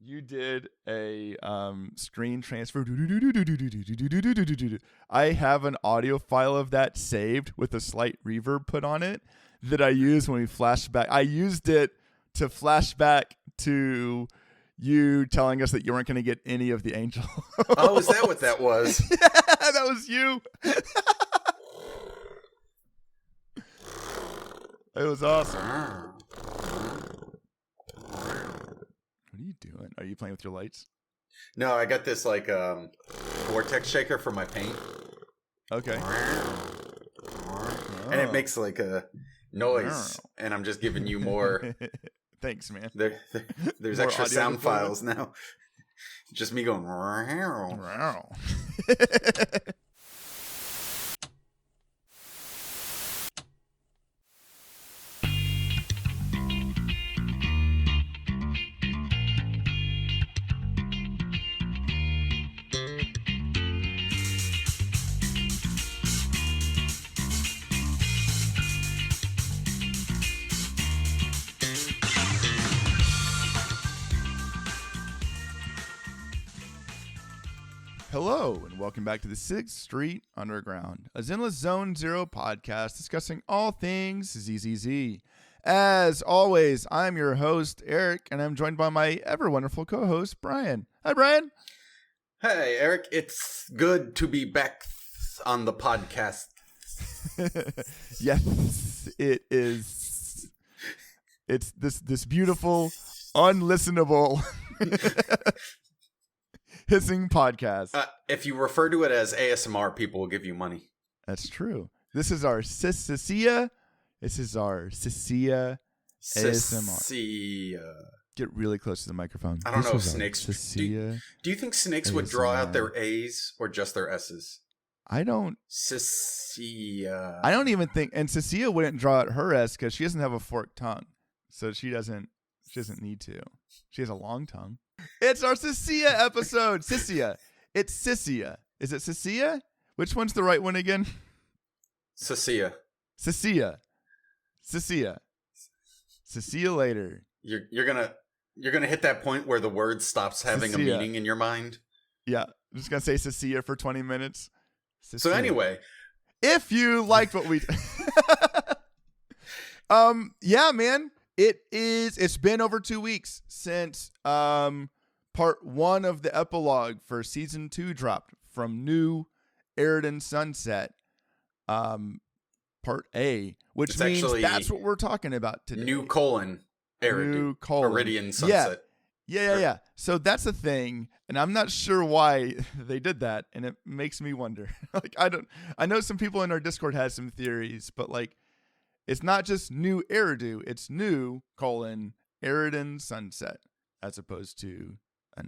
You did a screen transfer. I have an audio file of that saved with a slight reverb put on it that I use when we flash back. I used it to flash back to you telling us that you weren't going to get any of the angel. Oh, is that what that was? Yeah, that was you. It was awesome. What are you doing? Are you playing with your lights? No, I got this like vortex shaker for my paint. Okay. And it makes like a noise, and I'm just giving you more. Thanks, man. There's More extra audio sound to play with? files now. Just me going. Hello, and welcome back to the 6th Street Underground, a Zenless Zone Zero podcast discussing all things ZZZ. As always, I'm your host, Eric, and I'm joined by my ever-wonderful co-host, Brian. Hi, Brian. Hey, Eric. It's good to be back on the podcast. Yes, it is. It's this beautiful, unlistenable hissing podcast. If you refer to it as ASMR, people will give you money. That's true. This is our Cissia. This is our Cissia ASMR. Cissia. Get really close to the microphone. I don't know if This is our snakes. Cissia. Do you think snakes would draw out ASMR. their A's or just their S's? I don't Cissia. even think, and Cissia wouldn't draw out her S because she doesn't have a forked tongue, so she doesn't need to. She has a long tongue. It's our Cissia episode. Cissia. It's Cissia. Is it Cissia? Which one's the right one again? Cissia. Cissia. Cissia. Cissia later. You're gonna hit that point where the word stops having Cissia. a meaning in your mind. Yeah, I'm just gonna say Cissia for 20 minutes. So Cissia. anyway, if you liked what we, yeah, man, it's been over 2 weeks since part 1 of the epilogue for season 2 dropped from new Eridan Sunset, part A, which It's means actually that's what we're talking about today. New colon Eridan Sunset. Yeah. So that's a thing, and I'm not sure why they did that, and it makes me wonder. I know some people in our Discord had some theories, but like, it's not just new Eridu, it's new Eridan Sunset, as opposed to a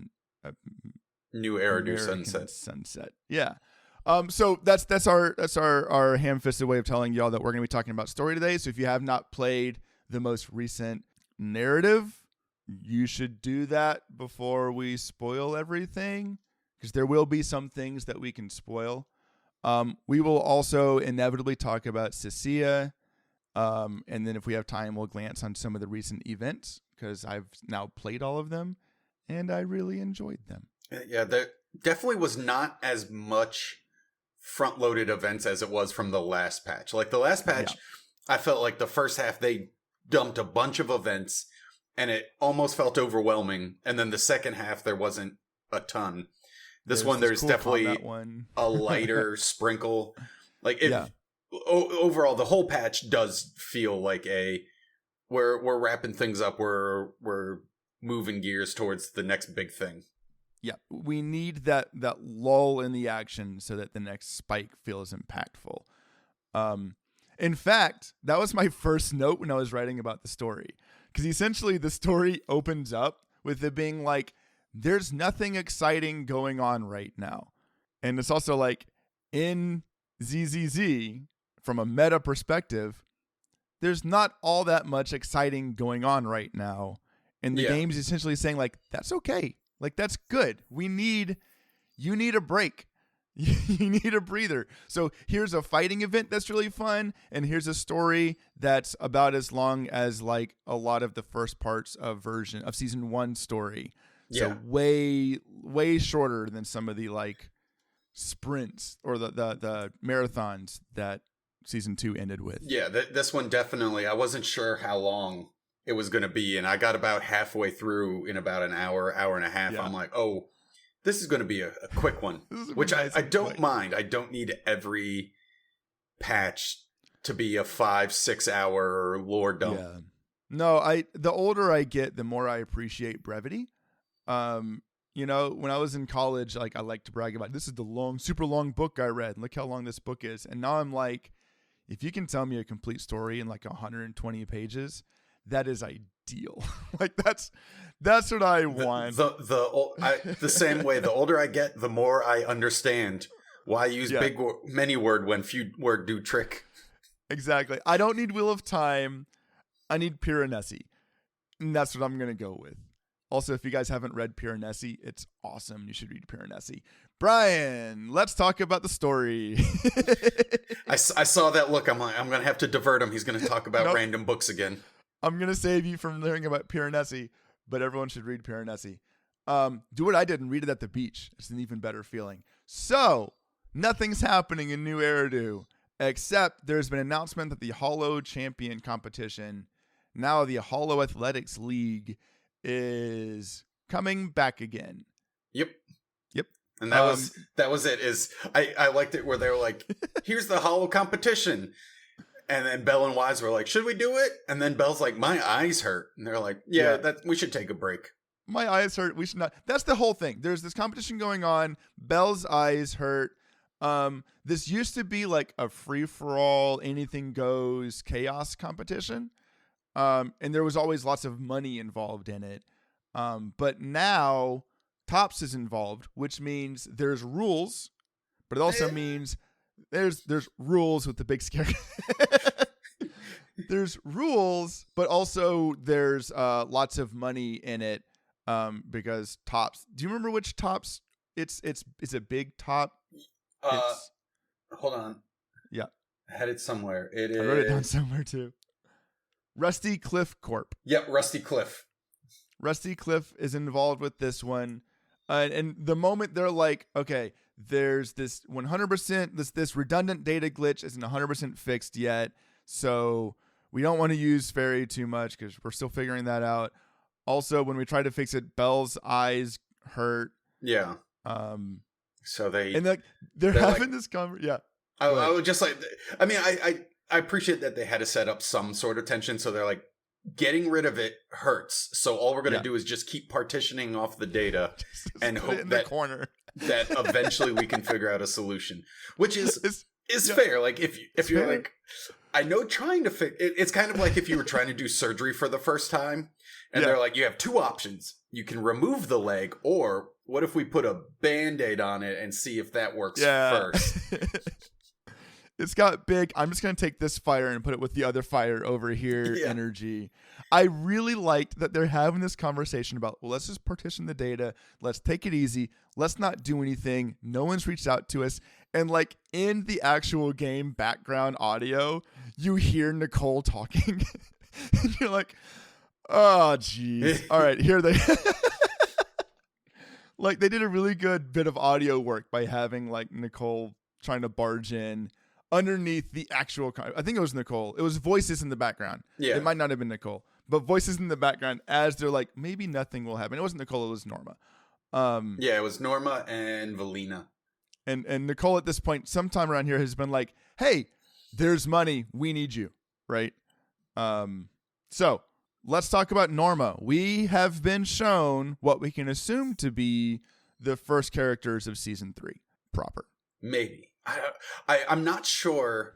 New Eridu American Sunset. Yeah. So that's our ham-fisted way of telling y'all that we're going to be talking about story today. So if you have not played the most recent narrative, you should do that before we spoil everything, because there will be some things that we can spoil. We will also inevitably talk about Cissia, and then if we have time, we'll glance on some of the recent events, because I've now played all of them, and I really enjoyed them. Yeah, there definitely was not as much front-loaded events as it was from the last patch. Like the last patch, I felt like the first half they dumped a bunch of events, and it almost felt overwhelming. And then the second half, there wasn't a ton. There's cool definitely one. a lighter sprinkle. Like overall, the whole patch does feel like we're wrapping things up. We're moving gears towards the next big thing. Yeah, we need that lull in the action so that the next spike feels impactful. In fact, that was my first note when I was writing about the story. Because essentially the story opens up with it being like, there's nothing exciting going on right now. And it's also like, in ZZZ, from a meta perspective, there's not all that much exciting going on right now. And the game's essentially saying like, that's okay. Like, that's good. You need a break. You need a breather. So here's a fighting event that's really fun, and here's a story that's about as long as like a lot of the first parts of season 1 story. So Yeah. way shorter than some of the like sprints or the marathons that season 2 ended with. Yeah, this one definitely, I wasn't sure how long it was going to be, and I got about halfway through in about an hour and a half. Yeah. I'm like, oh, this is going to be a quick one, which nice I don't quick. mind. I don't need every patch to be a 5-6 hour lore dump. Yeah. No, the older I get, the more I appreciate brevity. You know, when I was in college, like I like to brag about this is the super long book I read. Look how long this book is. And now I'm like, if you can tell me a complete story in like 120 pages, that is ideal. Like that's what I want. The same way. The older I get, the more I understand why I use many word when few word do trick. Exactly. I don't need Wheel of Time. I need Piranesi. And that's what I'm going to go with. Also, if you guys haven't read Piranesi, it's awesome. You should read Piranesi. Brian, let's talk about the story. I saw that look. I'm like, I'm going to have to divert him. He's going to talk about random books again. I'm going to save you from learning about Piranesi, but everyone should read Piranesi. Do what I did and read it at the beach. It's an even better feeling. So, nothing's happening in New Eridu, except there's been an announcement that the Hollow Champion competition, now the Hollow Athletics League, is coming back again. Yep. And that was it. I liked it where they were like, here's the Hollow competition. And then Belle and Wise were like, should we do it? And then Belle's like, my eyes hurt. And they're like, yeah. We should take a break. My eyes hurt. We should not. That's the whole thing. There's this competition going on. Belle's eyes hurt. This used to be like a free-for-all, anything goes chaos competition. And there was always lots of money involved in it. But now Tops is involved, which means there's rules, but it also means there's rules with the big scare. There's rules, but also there's lots of money in it. Because Tops. Do you remember which Tops? It's a big top. Hold on. Yeah, I had it somewhere. I wrote it down somewhere too. Rusty Cliff Corp. Yep, Rusty Cliff. Rusty Cliff is involved with this one. And the moment they're like, okay, there's this 100%, this redundant data glitch isn't 100% fixed yet. So we don't want to use Fairy too much because we're still figuring that out. Also, when we try to fix it, Belle's eyes hurt. Yeah. So they're having this conversation. Yeah. I would just like, I mean, I appreciate that they had to set up some sort of tension. So they're like, getting rid of it hurts. So all we're going to do is just keep partitioning off the data and hope that eventually we can figure out a solution, which is fair. Like if you're fair. Like, I know trying to fix it's kind of like if you were trying to do surgery for the first time and they're like, you have two options. You can remove the leg, or what if we put a Band-Aid on it and see if that works first? It's got big, I'm just going to take this fire and put it with the other fire over here energy. I really liked that they're having this conversation about, well, let's just partition the data. Let's take it easy. Let's not do anything. No one's reached out to us. And like in the actual game background audio, you hear Nicole talking. And you're like, oh, geez. All right, here they like they did a really good bit of audio work by having like Nicole trying to barge in underneath the actual, I think it was Nicole. It was voices in the background. Yeah. It might not have been Nicole, but voices in the background as they're like, maybe nothing will happen. It wasn't Nicole, it was Norma. Yeah, it was Norma and Valina. And Nicole at this point, sometime around here, has been like, hey, there's money. We need you. Right? So let's talk about Norma. We have been shown what we can assume to be the first characters of season 3 proper. Maybe. I'm not sure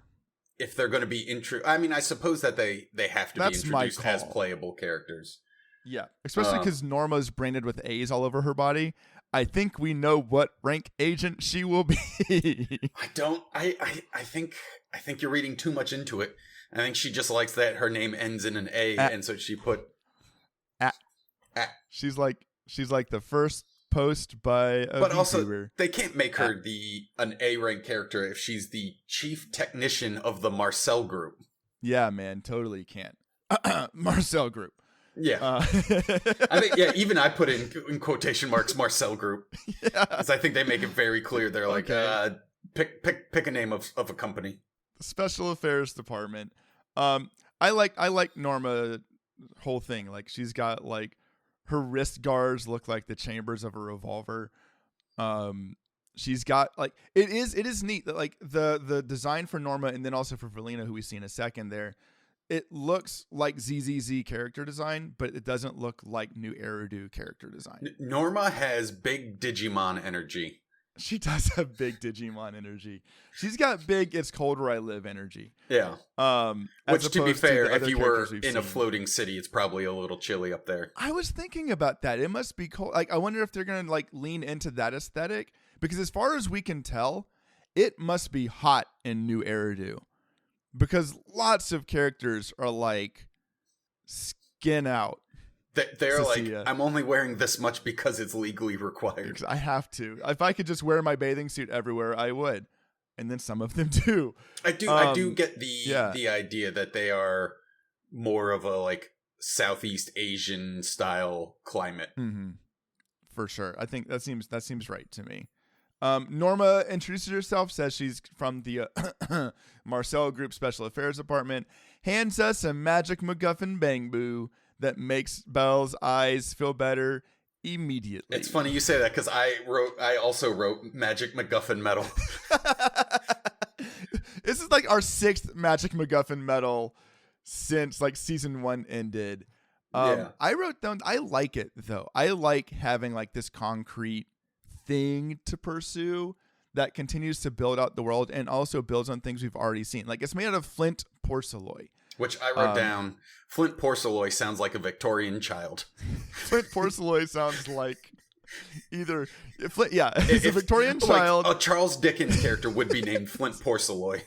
if they're going to be I mean, I suppose that they have to be introduced as playable characters. Yeah, especially because Norma's branded with A's all over her body. I think we know what rank agent she will be. I think you're reading too much into it. I think she just likes that her name ends in an A, and so she put. She's like the first post by a but VTuber. Also they can't make her an A rank character if she's the chief technician of the Marcel group. Yeah, man, totally can't. Marcel group. Yeah. I think, even I put in quotation marks Marcel Group. Yeah. Because I think they make it very clear. They're like, pick a name of a company. Special Affairs Department. I like Norma whole thing. Like, she's got like her wrist guards look like the chambers of a revolver. She's got like it is neat that like the design for Norma and then also for Velina, who we see in a second there, it looks like ZZZ character design, but it doesn't look like New Eridu character design. Norma has big Digimon energy. She does have big Digimon energy. She's got big "It's cold where I live" energy. Yeah. Which, to be fair, if you were in a floating city, it's probably a little chilly up there. I was thinking about that. It must be cold. Like, I wonder if they're gonna like lean into that aesthetic, because as far as we can tell, it must be hot in New Eridu, because lots of characters are like skin out. They're Cissia. like, I'm only wearing this much because it's legally required. Because I have to. If I could just wear my bathing suit everywhere, I would. And then some of them do. I do get the idea that they are more of a like Southeast Asian style climate. Mm-hmm. For sure. I think that seems right to me. Norma introduces herself, says she's from the Marcel Group Special Affairs Department, hands us a Magic Maguffin Bangboo that makes Belle's eyes feel better immediately. It's funny you say that, because I also wrote Magic MacGuffin medal. This is like our 6th Magic MacGuffin medal since like season 1 ended. I wrote down, I like it though. I like having like this concrete thing to pursue that continues to build out the world and also builds on things we've already seen. Like, it's made out of flint porcelain. Which I wrote down, Flint porcelain sounds like a Victorian child. Flint porcelain sounds like either Flint, it's a Victorian child. Like a Charles Dickens character would be named Flint porcelain.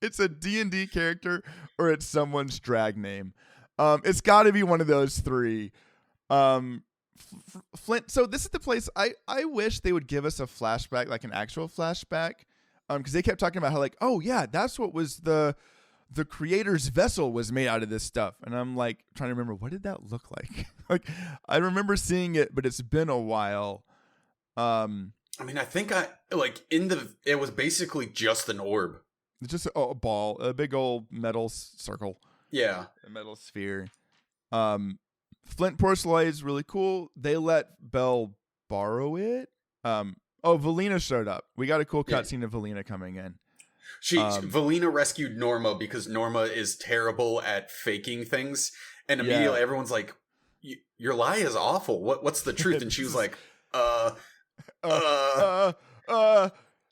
It's a D&D character, or it's someone's drag name. It's got to be one of those three. Flint. So this is the place. I wish they would give us a flashback, like an actual flashback, because they kept talking about how like, oh yeah, that's what was the creator's vessel was made out of this stuff. And I'm like trying to remember, what did that look like? Like, I remember seeing it, but it's been a while. I mean, I think it was basically just an orb. It's just a ball, a big old metal circle. Yeah. A metal sphere. Flint porcelain is really cool. They let Belle borrow it. Velina showed up. We got a cool cutscene of Velina coming in. Velina rescued Norma because Norma is terrible at faking things, and immediately everyone's like, "Your lie is awful. What's the truth?" And she was like, and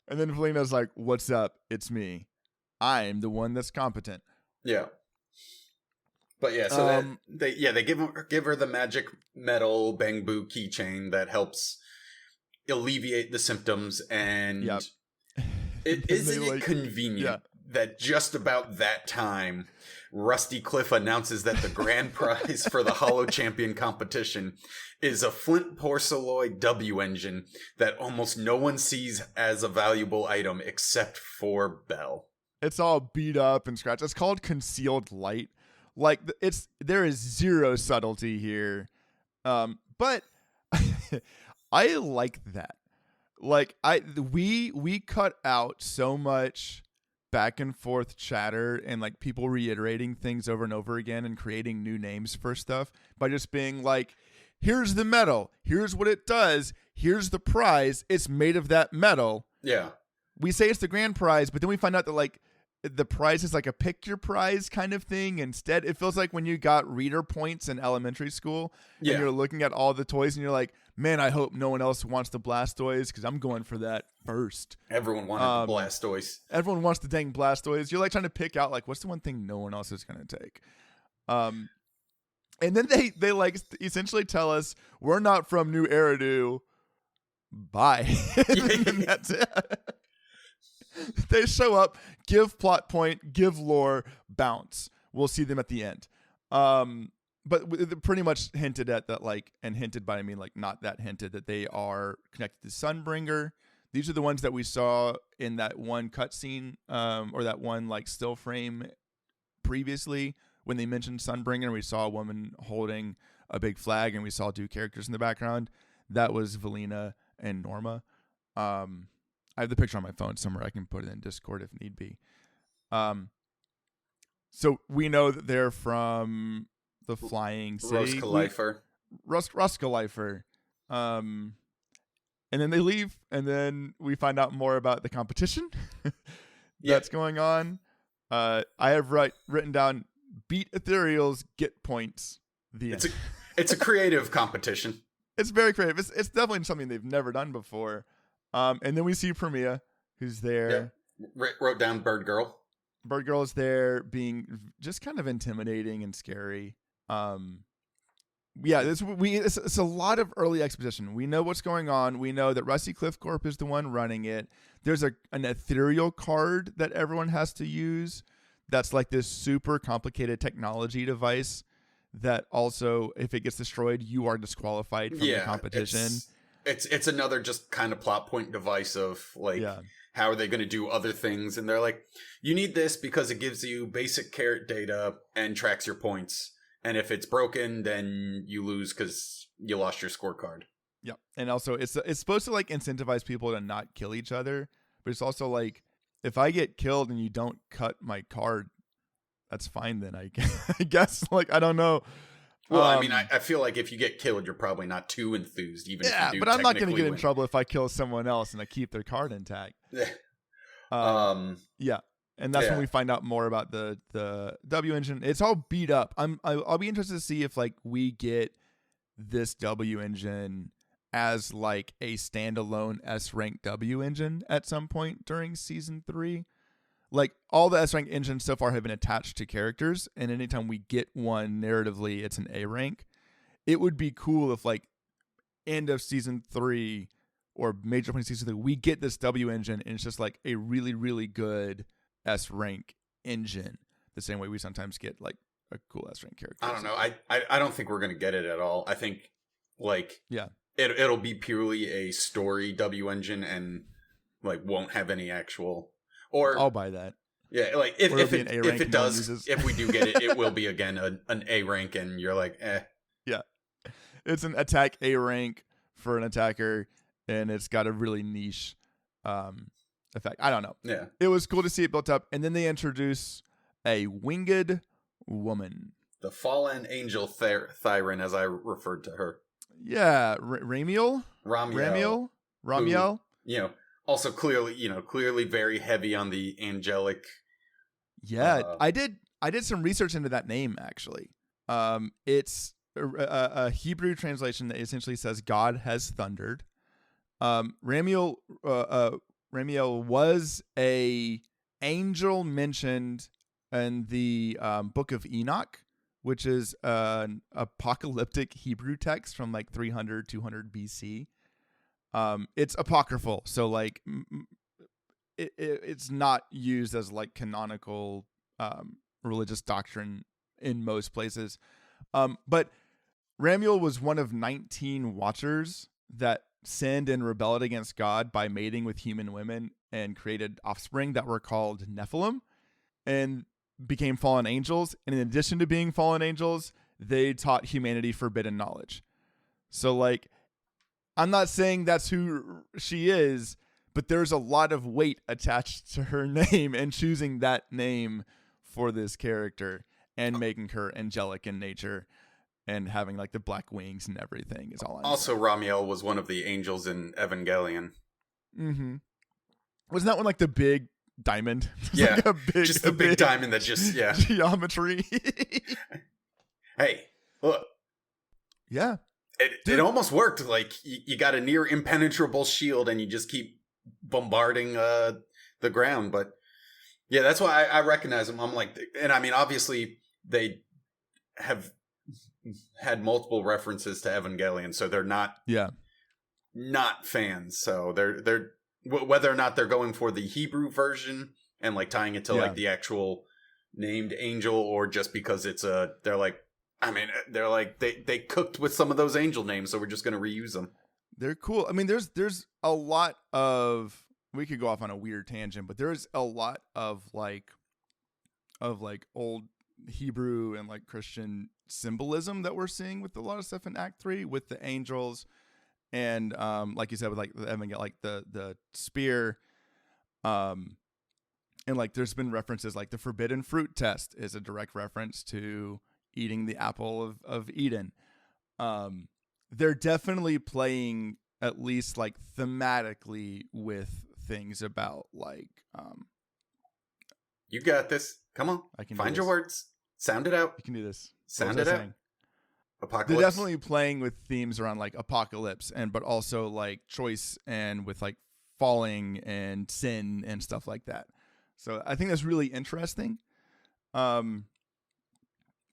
then Velina's like, "What's up? It's me. I'm the one that's competent." Yeah. But yeah, so they give her the magic metal Bangboo keychain that helps alleviate the symptoms, and isn't it convenient that just about that time, Rusty Cliff announces that the grand prize for the Hollow Champion competition is a Flint porcelain W engine that almost no one sees as a valuable item except for Belle. It's all beat up and scratched. It's called concealed light. Like, there is zero subtlety here. But I like that. Like, we cut out so much back and forth chatter and like people reiterating things over and over again and creating new names for stuff by just being like, here's the metal, here's what it does, here's the prize, it's made of that metal. Yeah. We say it's the grand prize, but then we find out that like the prize is like a pick your prize kind of thing. Instead, it feels like when you got reader points in elementary school and you're looking at all the toys and you're like, man, I hope no one else wants the Blastoise because I'm going for that first. Everyone wanted the Blastoise. Everyone wants the dang Blastoise. You're like trying to pick out like, what's the one thing no one else is going to take? And then they like essentially tell us we're not from New Eridu. Bye. And that's it. They show up, give plot point, give lore, bounce. We'll see them at the end. But pretty much hinted at that, like, and hinted by, I mean, like, not that hinted, that they are connected to Sunbringer. These are the ones that we saw in that one cutscene, or that one, like, still frame previously when they mentioned Sunbringer, we saw a woman holding a big flag and we saw 2 characters in the background. That was Valina and Norma. I have the picture on my phone somewhere. I can put it in Discord if need be. So we know that they're from the Flying City. Ruskalifer. And then they leave, and then we find out more about the competition that's going on. I have written down, beat Ethereals, get points. It's a creative competition. It's very creative. It's definitely something they've never done before. And then we see Premia, who's there. Yeah. Wrote down Bird Girl. Bird Girl is there being just kind of intimidating and scary. It's a lot of early exposition. We know what's going on. We know that Rusty Cliff Corp is the one running it. There's an ethereal card that everyone has to use. That's like this super complicated technology device that also, if it gets destroyed, you are disqualified from the competition. It's another just kind of plot point device of how are they going to do other things? And they're like, you need this because it gives you basic carrot data and tracks your points. And if it's broken, then you lose because you lost your scorecard. Yeah. And also, it's supposed to like incentivize people to not kill each other. But it's also like, if I get killed and you don't cut my card, that's fine then, I guess. Like, I don't know. Well, I mean, I feel like if you get killed, you're probably not too enthused. Even if you do, but I'm not going to get in trouble if I kill someone else and I keep their card intact. Yeah. And that's when we find out more about the W engine. It's all beat up. I'll be interested to see if like we get this W engine as like a standalone S rank W engine at some point during season 3. Like all the S rank engines so far have been attached to characters, and anytime we get one narratively, it's an A rank. It would be cool if like end of season 3 or major point of season 3, we get this W engine and it's just like a really, really good S rank engine, the same way we sometimes get like a cool S rank character. I don't know. I don't think we're gonna get it at all. I think like it'll be purely a story W engine and like won't have any actual. Or I'll buy that. Yeah, like if it does, if we do get it, it will be again an A rank, and you're like, eh. Yeah, it's an attack A rank for an attacker, and it's got a really niche effect. I don't know. Yeah. It was cool to see it built up. And then they introduce a winged woman. The fallen angel Thyron, as I referred to her. Yeah. Ramiel? Ramiel. Ramiel? Who, also clearly very heavy on the angelic. Yeah. I did some research into that name, actually. It's a Hebrew translation that essentially says God has thundered. Ramiel was a angel mentioned in the Book of Enoch, which is an apocalyptic Hebrew text from like 300, 200 BC. It's apocryphal, so like it's not used as like canonical religious doctrine in most places. But Ramiel was one of 19 watchers that sinned and rebelled against God by mating with human women and created offspring that were called Nephilim and became fallen angels. And in addition to being fallen angels, they taught humanity forbidden knowledge. So like, I'm not saying that's who she is, but there's a lot of weight attached to her name and choosing that name for this character and making her angelic in nature. And having like the black wings and everything is all. Also, Ramiel was one of the angels in Evangelion. Mm-hmm. Wasn't that one like the big diamond? Yeah, like just the big diamond that just geometry. Hey, look. Yeah, it almost worked. Like you got a near impenetrable shield, and you just keep bombarding the ground. But yeah, that's why I recognize them. I'm like, and I mean, obviously they have had multiple references to Evangelion, so they're not fans. So they're whether or not they're going for the Hebrew version and like tying it to like the actual named angel, or just because it's they're like they cooked with some of those angel names, so we're just going to reuse them. They're cool. I mean, there's a lot of, we could go off on a weird tangent, but there's a lot of like old Hebrew and like Christian symbolism that we're seeing with a lot of stuff in Act 3 with the angels and like you said with like the spear, and like there's been references like the forbidden fruit test is a direct reference to eating the apple of Eden. They're definitely playing at least like thematically with things about like you got this. Come on. I can find your words. Sound it out. You can do this. Sound it out. Apocalypse. They're definitely playing with themes around like apocalypse but also like choice and with like falling and sin and stuff like that. So I think that's really interesting.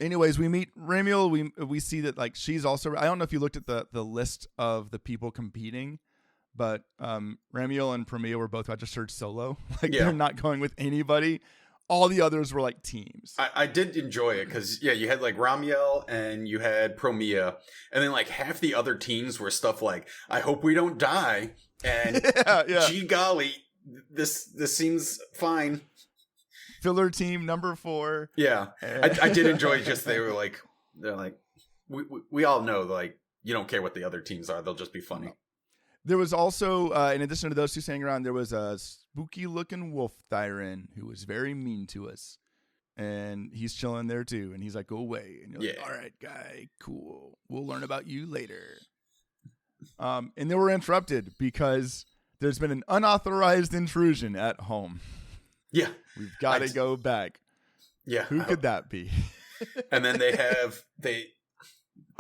Anyways, we meet Ramiel. We see that like she's also. I don't know if you looked at the list of the people competing, but Ramiel and Premia were both registered solo. Like they're not going with anybody. All the others were like teams. I did enjoy it because you had like Ramiel and you had Premia, and then like half the other teams were stuff like I hope we don't die and gee golly, this seems fine. Filler team number 4. Yeah, I did enjoy just they're like we all know like you don't care what the other teams are, they'll just be funny. No. There was also in addition to those two standing around, there was a spooky looking wolf Thyren who was very mean to us, and he's chilling there too, and he's like go away, and you're like all right guy, cool, we'll learn about you later. And then we're interrupted because there's been an unauthorized intrusion at home. Yeah. We've got to go back. Yeah. Who could that be? And then a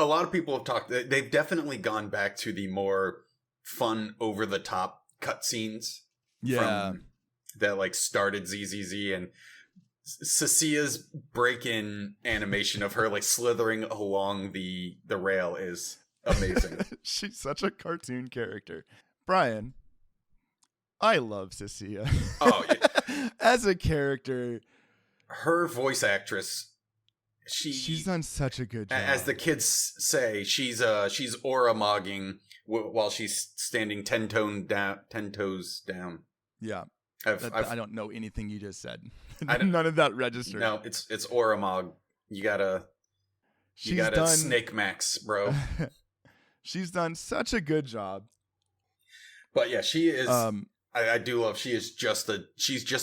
lot of people have talked, they've definitely gone back to the more fun, over the top cutscenes. Yeah. That like started ZZZ, and Cissia's break-in animation of her like slithering along the rail is amazing. She's such a cartoon character. Brian, I love Cissia. Oh, yeah. As a character, her voice actress, she's done such a good job. As the kids say, she's aura-mogging while she's standing 10 toes down. Yeah. I don't know anything you just said. None of that registered. No, it's aura-mog. You gotta snake max, bro. She's done such a good job. But yeah, she is. I do love. She's just a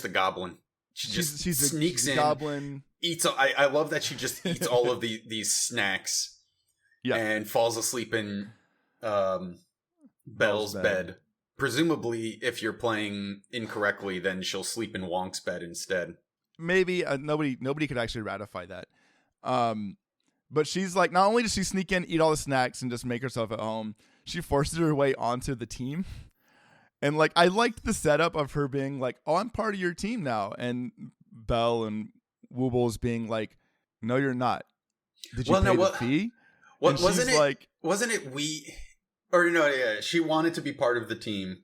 goblin. She sneaks in, goblin. Eats. I love that she just eats all of these snacks. Yeah. And falls asleep in Belle's bed. Presumably, if you're playing incorrectly, then she'll sleep in Wonk's bed instead. Maybe nobody could actually ratify that. But she's like, not only does she sneak in, eat all the snacks, and just make herself at home, she forces her way onto the team. And like, I liked the setup of her being like, "Oh, I'm part of your team now," and Belle and Woobles being like, "No, you're not. Did you pay the fee?" Wasn't it we? Or no, yeah, she wanted to be part of the team.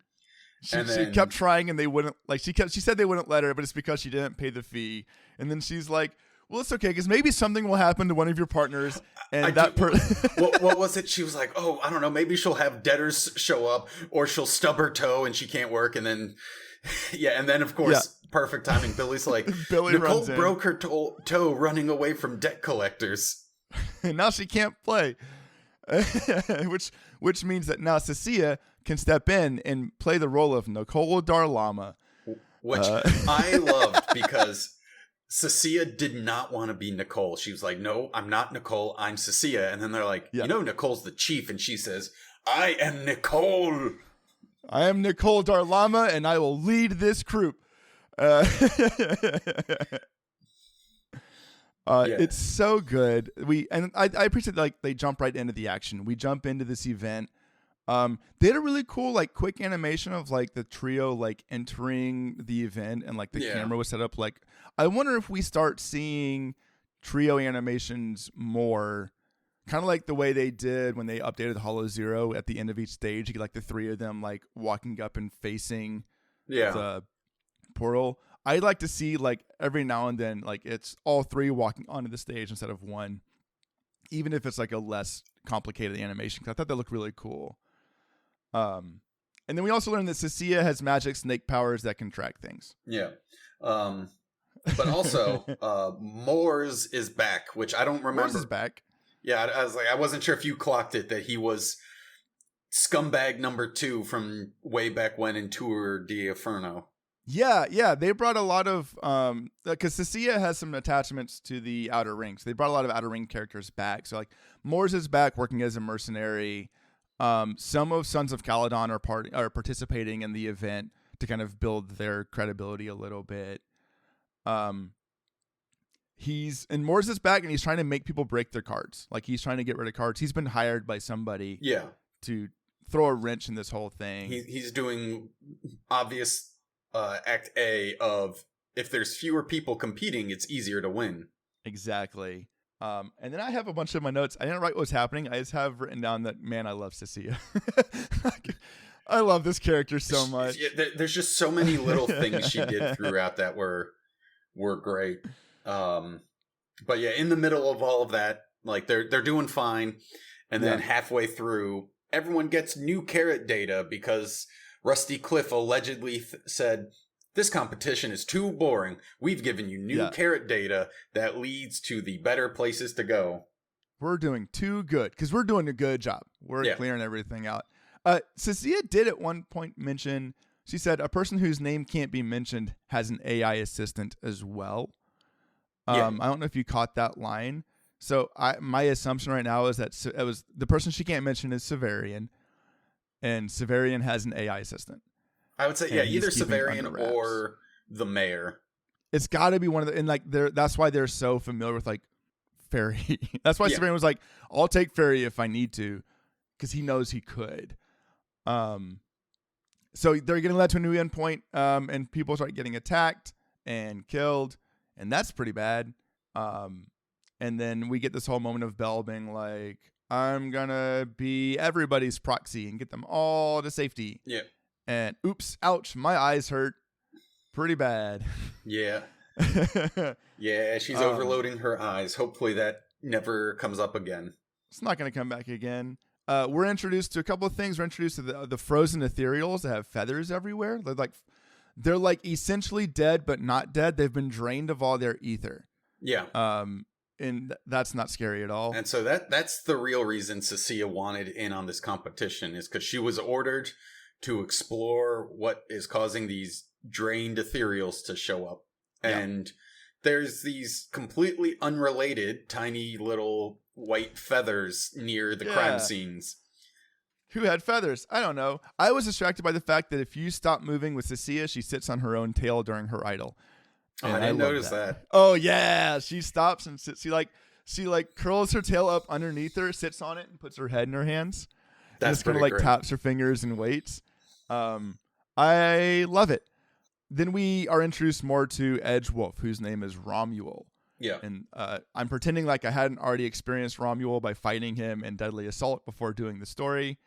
She kept trying, and they wouldn't. Like she said they wouldn't let her, but it's because she didn't pay the fee. And then she's like, "Well, it's okay, because maybe something will happen to one of your partners." And what was it? She was like, "Oh, I don't know. Maybe she'll have debtors show up, or she'll stub her toe and she can't work." And then, and then of course, perfect timing. Billy's like, Nicole broke her toe running away from debt collectors, and now she can't play. which means that now Cissia can step in and play the role of Nicole Darlama, which I loved because Cissia did not want to be Nicole. She was like, "No, I'm not Nicole. I'm Cissia." And then they're like, Nicole's the chief, and she says, "I am Nicole. I am Nicole Darlama, and I will lead this group." It's so good. I appreciate like they jump right into the action. We jump into this event. They had a really cool like quick animation of like the trio like entering the event, and like the camera was set up. Like, I wonder if we start seeing trio animations more, kind of like the way they did when they updated Hollow Zero at the end of each stage. You get like the three of them like walking up and facing the portal. I'd like to see like every now and then, like it's all three walking onto the stage instead of one, even if it's like a less complicated animation. Cause I thought that looked really cool. And then we also learned that Cissia has magic snake powers that can track things. Yeah. But also, Moores is back, which I don't remember. Moores is back. Yeah, I was like, I wasn't sure if you clocked it that he was scumbag number 2 from way back when in Tour de Inferno. Yeah, they brought a lot of because Cissia has some attachments to the Outer Ring, so they brought a lot of Outer Ring characters back. So like Moores is back working as a mercenary. Some of Sons of Caledon are participating in the event to kind of build their credibility a little bit. Moores is back and he's trying to make people break their cards. Like he's trying to get rid of cards. He's been hired by somebody to throw a wrench in this whole thing. He's doing obvious Act A of if there's fewer people competing, it's easier to win. Exactly. And then I have a bunch of my notes. I didn't write what was happening. I just have written down that, man, I love Cissia. I love this character so much. There's just so many little things she did throughout that were great. But yeah, in the middle of all of that, like they're doing fine. And then halfway through, everyone gets new carrot data because Rusty Cliff allegedly said, this competition is too boring. We've given you new carrot data that leads to the better places to go. We're doing too good because we're doing a good job. We're clearing everything out. Cissia did at one point mention, she said, a person whose name can't be mentioned has an AI assistant as well. I don't know if you caught that line. So my assumption right now is that it was the person she can't mention is Severian, and Severian has an AI assistant. I would say, either Severian or the mayor. It's got to be one of the, and like that's why they're so familiar with like Fairy. That's why Severian was like, I'll take Fairy if I need to, because he knows he could. So they're getting led to a new endpoint, and people start getting attacked and killed, and that's pretty bad. And then we get this whole moment of Belle being like, I'm gonna be everybody's proxy and get them all to safety. Yeah. And oops, ouch, my eyes hurt pretty bad. Yeah. Yeah, she's overloading her eyes. Hopefully that never comes up again. It's not going to come back again. We're introduced to a couple of things. We're introduced to the frozen ethereals that have feathers everywhere. They're like essentially dead, but not dead. They've been drained of all their ether. Yeah. And that's not scary at all. And so that's the real reason Cissia wanted in on this competition, is because she was ordered to explore what is causing these drained ethereals to show up. And there's these completely unrelated tiny little white feathers near the crime scenes. Who had feathers? I don't know. I was distracted by the fact that if you stop moving with Cissia, she sits on her own tail during her idle. Oh, I didn't notice that. Oh yeah, she stops and sits. She curls her tail up underneath her, sits on it, and puts her head in her hands. That's kind of like taps her fingers and waits. I love it. Then we are introduced more to Edgewolf, whose name is Romuald. Yeah. And I'm pretending like I hadn't already experienced Romuald by fighting him in Deadly Assault before doing the story.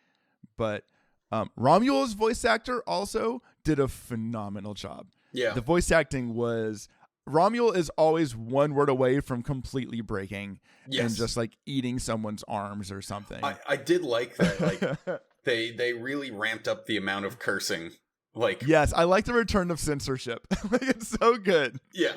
But Romuald's voice actor also did a phenomenal job. Yeah. The voice acting was... Romuald is always one word away from completely breaking and just like eating someone's arms or something. I did like that. Like they really ramped up the amount of cursing. Like, yes, I like the return of censorship. Like, it's so good. Yeah.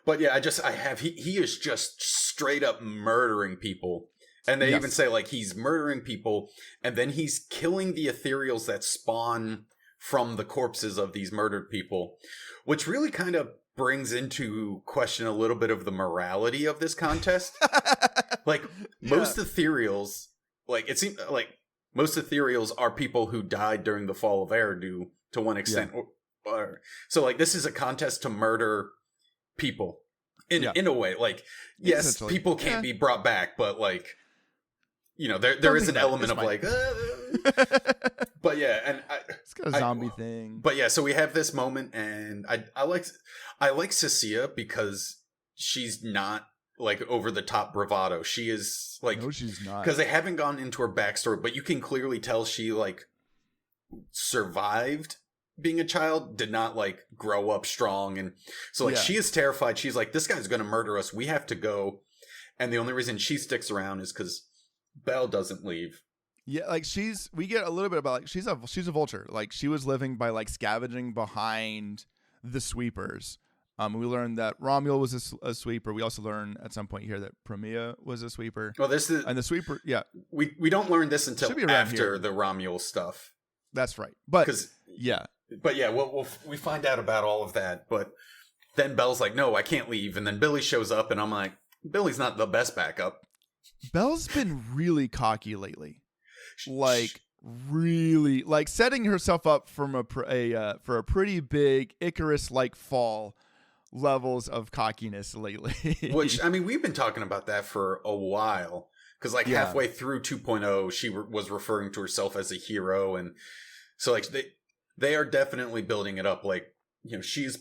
But yeah, he is just straight up murdering people. And they even say like he's murdering people and then he's killing the ethereals that spawn from the corpses of these murdered people, which really kind of brings into question a little bit of the morality of this contest. Like most ethereals, like it seems like most ethereals are people who died during the fall of Eridu to one extent. So like this is a contest to murder people in a way. Like, yes, people can't be brought back, but like, you know, there is an element of like, but yeah, and it's got a zombie thing. But yeah, so we have this moment, and I like Cissia because she's not like over the top bravado. She is like, no, she's not, because they haven't gone into her backstory, but you can clearly tell she like survived being a child, did not like grow up strong, and so like she is terrified. She's like, this guy's gonna murder us. We have to go, and the only reason she sticks around is because Belle doesn't leave. Yeah, like we get a little bit about like she's a vulture. Like she was living by like scavenging behind the sweepers. We learned that Romuald was a sweeper. We also learned at some point here that Promia was a sweeper. Well, this is and the sweeper. Yeah, we don't learn this until after here. the Romuald stuff. That's right. But yeah, we find out about all of that. But then Belle's like, "No, I can't leave." And then Billy shows up, and I'm like, "Billy's not the best backup." Belle's been really cocky lately, like really, like setting herself up from for a pretty big Icarus-like fall. Levels of cockiness lately. Which, I mean, we've been talking about that for a while. Because, like, halfway through 2.0, she was referring to herself as a hero. And so, like, they are definitely building it up. Like, you know, she's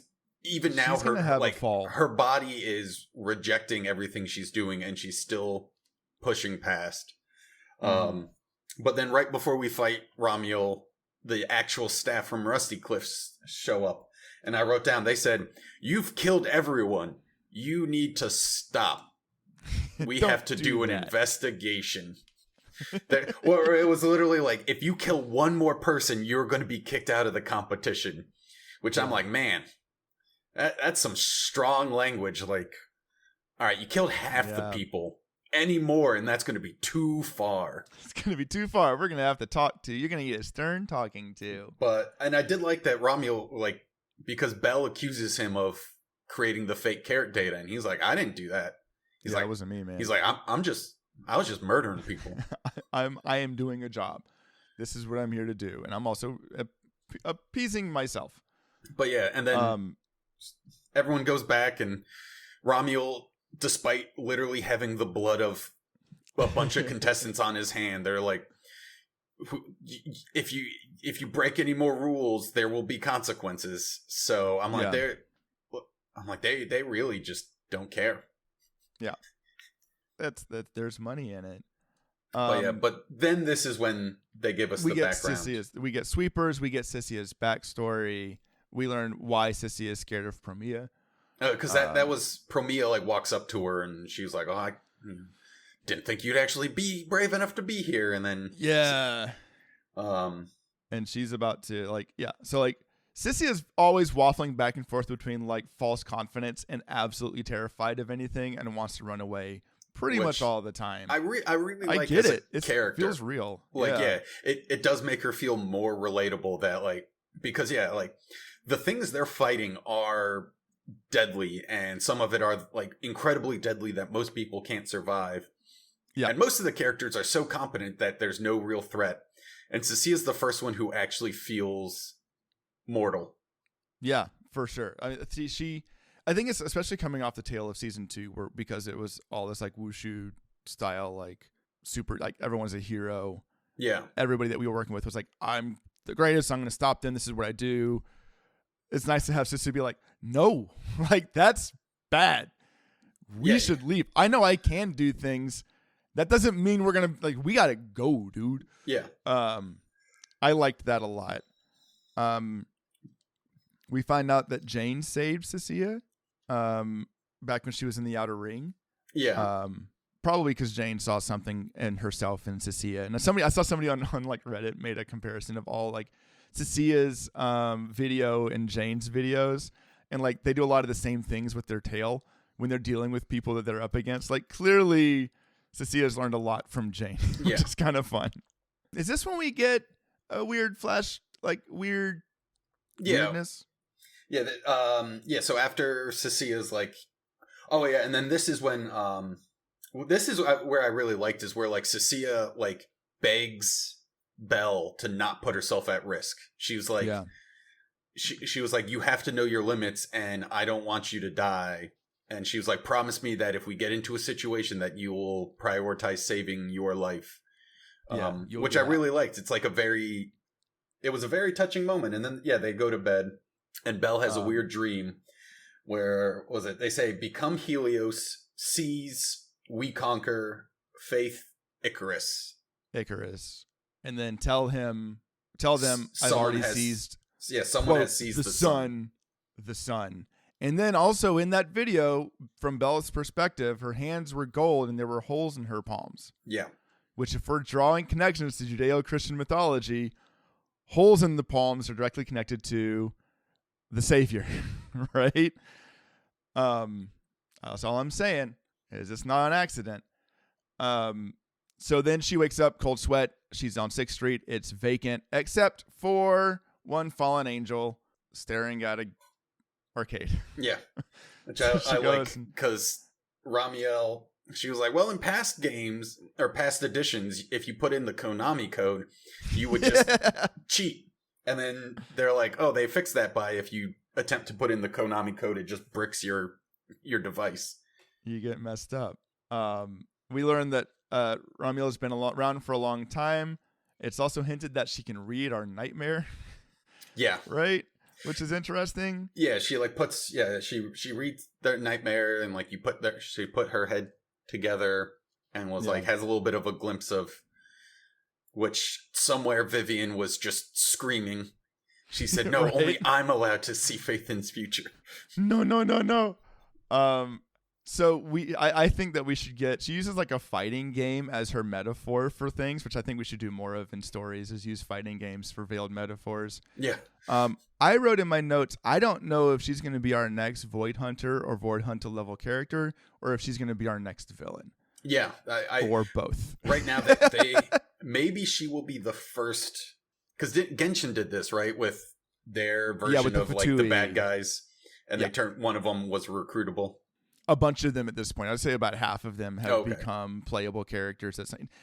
gonna have a fall. Her body is rejecting everything she's doing, and she's still pushing past. But then right before we fight Romuald, the actual staff from Rusty Cliffs show up. And I wrote down, they said, "You've killed everyone. You need to stop. We have to do an investigation." Well, it was literally like, if you kill one more person, you're going to be kicked out of the competition. Which I'm like, man, that's some strong language. Like, all right, you killed half the people. Any more, and that's going to be too far. It's going to be too far. We're going to have to talk to. You're going to get a stern talking to. And I did like that Romuald, like, because Belle accuses him of creating the fake carrot data, and he's like, "I didn't do that." He's like, "It wasn't me, man." He's like, I was just murdering people. I am doing a job. This is what I'm here to do, and I'm also appeasing myself." But yeah, and then everyone goes back, and Romuald, despite literally having the blood of a bunch of contestants on his hand, they're like, if you break any more rules, there will be consequences. So I'm like, they really just don't care. Yeah, that's there's money in it. But then this is when they give us the background. We get sweepers. We get Cissia's backstory. We learn why Cissia is scared of Promia. Because that was Promia, like, walks up to her and she's like, "Oh, I didn't think you'd actually be brave enough to be here." And then and she's about to, like, so, like, Cissia is always waffling back and forth between, like, false confidence and absolutely terrified of anything and wants to run away pretty much all the time. I really like get it. It feels real. Like, it does make her feel more relatable that, like, because like, the things they're fighting are deadly, and some of it are, like, incredibly deadly that most people can't survive. Yeah. And most of the characters are so competent that there's no real threat. And Cissia's the first one who actually feels mortal. Yeah, for sure. I mean, I think it's especially coming off the tail of season 2, because it was all this, like, wushu style, like, super, like, everyone's a hero. Yeah. Everybody that we were working with was like, "I'm the greatest. I'm going to stop them. This is what I do." It's nice to have Cissia be like, "No, like, that's bad. We should leave. I know I can do things. That doesn't mean we're going to, like, we got to go, dude." Yeah. I liked that a lot. We find out that Jane saved Cissia back when she was in the Outer Ring. Yeah. Probably because Jane saw something in herself in Cissia. And I saw somebody on like Reddit made a comparison of all, like, Cissia's video and Jane's videos, and, like, they do a lot of the same things with their tail when they're dealing with people that they're up against. Like, clearly Cissia's learned a lot from Jane, which is kind of fun. Is this when we get a weird flash, like, weirdness? Yeah. So after Cissia's, like, and then this is when this is where I really liked, is where, like, Cissia, like, begs Belle to not put herself at risk. She was like, she was like, "You have to know your limits, and I don't want you to die." And she was like, "Promise me that if we get into a situation that you will prioritize saving your life." Which I really liked. It's like it was a very touching moment. And then, they go to bed, and Belle has a weird dream where, they say, "Become Helios, seize, we conquer, faith, Icarus." And then tell them I've already seized. Yeah, someone has seized the sun. And then also in that video, from Belle's perspective, her hands were gold and there were holes in her palms. Yeah. Which, if we're drawing connections to Judeo-Christian mythology, holes in the palms are directly connected to the Savior, right? That's all I'm saying. Is it's not an accident. So then she wakes up, cold sweat. She's on 6th Street. It's vacant, except for one fallen angel staring at a arcade. Yeah. Which I like, because Ramiel, she was like, well, in past games, or past editions, if you put in the Konami code, you would just cheat. And then they're like, oh, they fixed that by if you attempt to put in the Konami code, it just bricks your device. You get messed up. We learned that Ramiel has been around for a long time. It's also hinted that she can read our nightmare. Yeah. Right? Which is interesting. Yeah, she like puts she reads their nightmare, and like she put her head together and was like has a little bit of a glimpse of which somewhere Vivian was just screaming. She said, "No, right? Only I'm allowed to see Faithin's future." No. So I think that we should she uses like a fighting game as her metaphor for things, which I think we should do more of in stories, is use fighting games for veiled metaphors. Yeah. I wrote in my notes, I don't know if she's going to be our next Void Hunter or Void Hunter level character, or if she's going to be our next villain. Yeah. Or both. Right now, maybe she will be the first, because Genshin did this, right? With their version of like the bad guys, and they turned, one of them was recruitable. A bunch of them at this point. I'd say about half of them have become playable characters.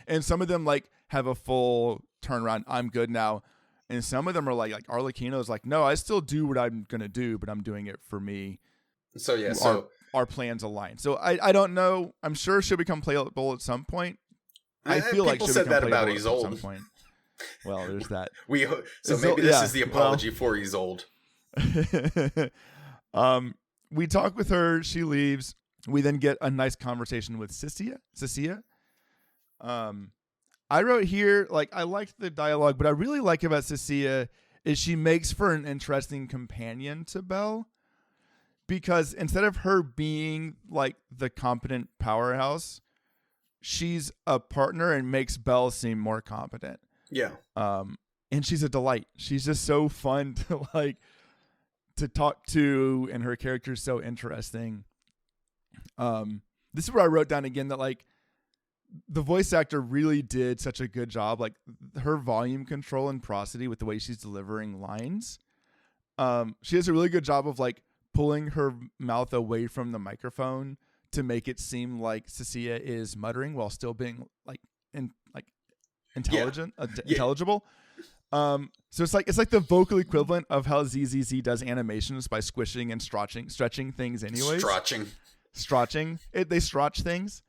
And some of them like have a full turnaround. I'm good now. And some of them are like Arlecchino's like, no, I still do what I'm going to do, but I'm doing it for me. So yeah, our plans align. So I don't know. I'm sure she'll become playable at some point. I feel like she'll become playable at some point. Well, there's that. Maybe this is the apology for Isolde. We talk with her. She leaves. We then get a nice conversation with Cissia. I wrote here, like, I liked the dialogue, but I really like about Cissia is she makes for an interesting companion to Belle, because instead of her being like the competent powerhouse, she's a partner and makes Belle seem more competent. Yeah. And she's a delight. She's just so fun to talk to, and her character is so interesting. This is where I wrote down again that like the voice actor really did such a good job, like her volume control and prosody with the way she's delivering lines. She does a really good job of like pulling her mouth away from the microphone to make it seem like Cissia is muttering while still being intelligent, intelligible. So it's like the vocal equivalent of how ZZZ does animations by squishing and stretching things anyways. Stretching. They stretch things.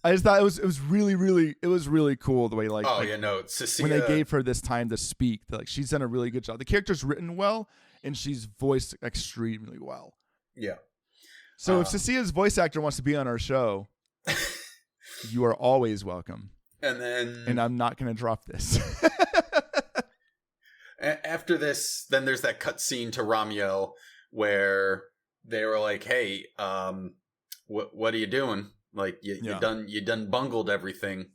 I just thought it was really cool the way Cissia, when they gave her this time to speak, like she's done a really good job. The character's written well and she's voiced extremely well. Yeah. So if Cissia's voice actor wants to be on our show, you are always welcome. And I'm not going to drop this. After this, then there's that cut scene to Ramiel where they were like, "Hey, what are you doing? Like you done bungled everything.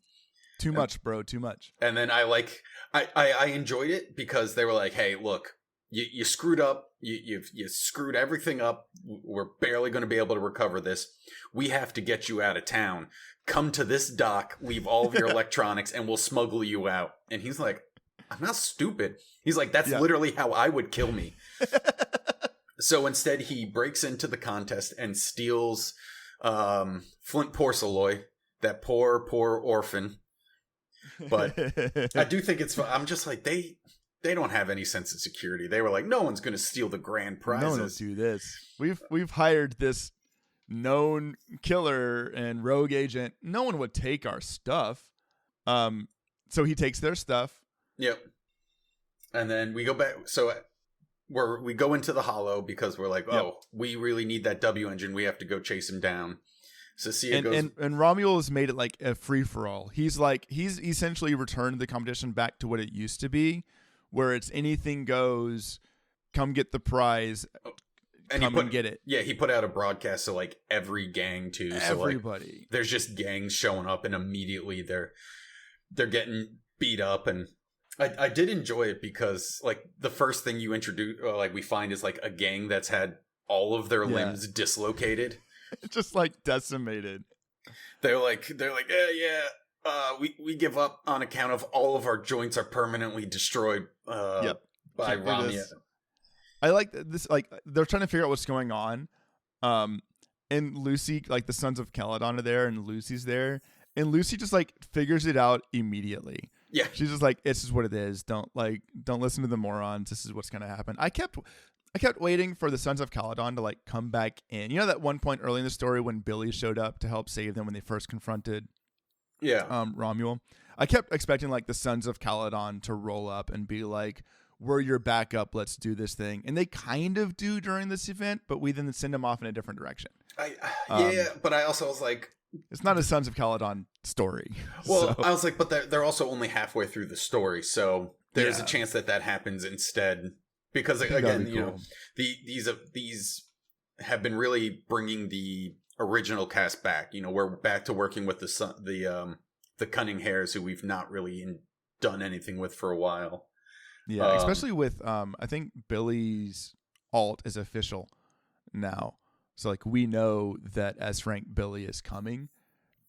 Too much, bro. Too much." And then I enjoyed it because they were like, "Hey, look, you screwed up. You screwed everything up. We're barely going to be able to recover this. We have to get you out of town. Come to this dock, leave all of your electronics, and we'll smuggle you out." And he's like, "I'm not stupid." He's like, "That's literally how I would kill me." So instead, he breaks into the contest and steals Flint Porceloy, that poor orphan. But I do think it's fun. I'm just like, they don't have any sense of security. They were like, no one's going to steal the grand prizes. No one will do this. We've hired this known killer and rogue agent. No one would take our stuff. So he takes their stuff. Yep. And then we go back. So we go into the Hollow because we're like, we really need that W engine. We have to go chase him down. Cissia goes, and Romuald has made it like a free for all. He's essentially returned the competition back to what it used to be, where it's anything goes. Come get the prize. And get it. Yeah, he put out a broadcast to like every gang too. Everybody. So like, there's just gangs showing up, and immediately they're getting beat up. And I did enjoy it because like the first thing you introduce, we find is like a gang that's had all of their limbs dislocated. Just like decimated. They're like, we give up on account of all of our joints are permanently destroyed by Ramia. I like this. Like they're trying to figure out what's going on. And Lucy, like the Sons of Caledon are there, and Lucy's there, and Lucy just like figures it out immediately. Yeah, she's just like, "This is what it is. Don't listen to the morons. This is what's gonna happen." I kept waiting for the Sons of Caledon to like come back in. You know that one point early in the story when Billy showed up to help save them when they first confronted Romuald. I kept expecting like the Sons of Caledon to roll up and be like, "We're your backup. Let's do this thing." And they kind of do during this event, but we then send them off in a different direction. But I also was like, it's not a Sons of Caledon story. Well, so. I was like, but they're also only halfway through the story, so there's a chance that happens instead. Because again, you know, these have been really bringing the original cast back. You know, we're back to working with the Cunning Hares, who we've not really done anything with for a while. Yeah, especially with I think Billy's alt is official now. So like we know that S rank Billy is coming,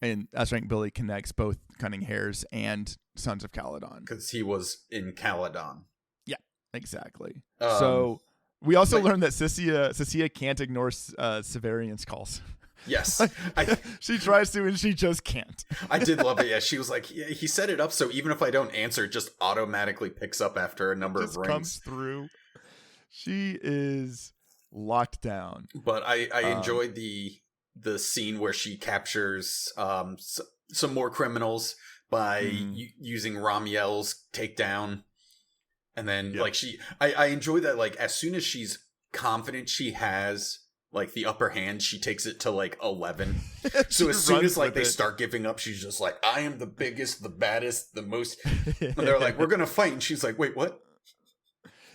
and S rank Billy connects both Cunning Hares and Sons of Caledon because he was in Caledon. Yeah, exactly. So we also learned that Cissia can't ignore Severian's calls. Yes, she tries to, and she just can't. I did love it. Yeah, she was like, he set it up so even if I don't answer, it just automatically picks up after a number of rings. Comes through. She is locked down. But I enjoyed the scene where she captures some more criminals by using Ramiel's takedown, and then like I enjoy that, like as soon as she's confident she has like the upper hand, she takes it to like 11. So as soon as like they start giving up, she's just like, I am the biggest, the baddest, the most. And they're like, we're gonna fight, and she's like, wait, what?